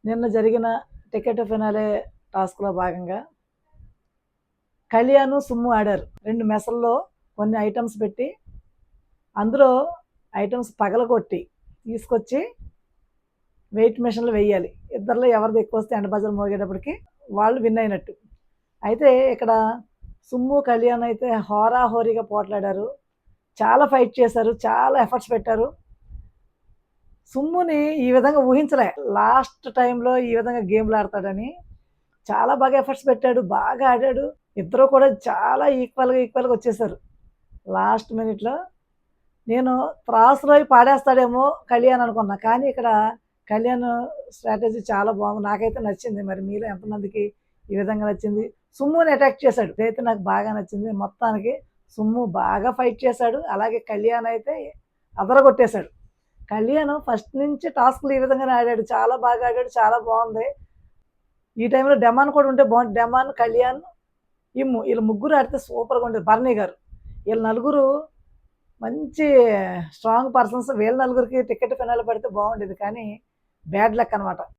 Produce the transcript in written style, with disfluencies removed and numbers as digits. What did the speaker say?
నిన్న జరిగిన ticket finale టాస్క్‌లో భాగంగా కళ్యాణ్, సుమ్ము ఆడారు. 2 మెసల్లో కొన్ని ఐటెమ్స్ పెట్టి, అందులో ఐటెమ్స్ పగలగొట్టి తీసుకొచ్చి వెయిట్ మెషిన్‌లో వెయ్యాలి. ఇద్దరిలో ఎవరిది ఎక్కువొస్తే ఎండ బజర్ మోగేటప్పటికి వాళ్ళు విన్ అయినట్టు. అయితే ఇక్కడ సుమ్ము, కళ్యాణ్ అయితే హోరాహోరీగా పోట్లాడారు. చాలా ఫైట్ చేశారు. చాలా ఎఫర్ట్స్ పెట్టారు. సుమ్ముని ఈ విధంగా ఊహించలే. లాస్ట్ టైమ్‌లో ఈ విధంగా గేమ్‌లు ఆడతాడని. చాలా బాగా ఎఫర్ట్స్ పెట్టాడు. బాగా ఆడాడు. ఇద్దరు కూడా చాలా ఈక్వల్‌గా వచ్చేసారు. లాస్ట్ మినిట్‌లో నేను త్రాసులో పాడేస్తాడేమో కళ్యాణ్ అనుకున్నా. కానీ ఇక్కడ కళ్యాణ్ స్ట్రాటజీ చాలా బాగుంది. నాకైతే నచ్చింది. మరి మీలో ఎంతమందికి ఈ విధంగా నచ్చింది? సుమ్ముని అటాక్ చేశాడు. ఇదైతే నాకు బాగా నచ్చింది. మొత్తానికి సుమ్ము బాగా ఫైట్ చేశాడు. అలాగే కళ్యాణ్ అయితే అదరగొట్టేశాడు. కళ్యాణ్ ఫస్ట్ నుంచి టాస్క్‌లు ఈ విధంగానే ఆడాడు. చాలా బాగా ఆడాడు. చాలా బాగుంది. ఈ టైంలో డెమాన్ కూడా ఉంటే బాగుండు. డెమాన్, కళ్యాణ్, ఇమ్ము ఈళ్ళు ముగ్గురు ఆడితే సూపర్‌గా ఉండేది. భరణి గారు. ఈళ్ళు నలుగురు మంచి స్ట్రాంగ్ పర్సన్స్. వీళ్ళ నలుగురికి టికెట్ ఫినాలే పడితే బాగుండేది. కానీ బ్యాడ్ లక్ అనమాట.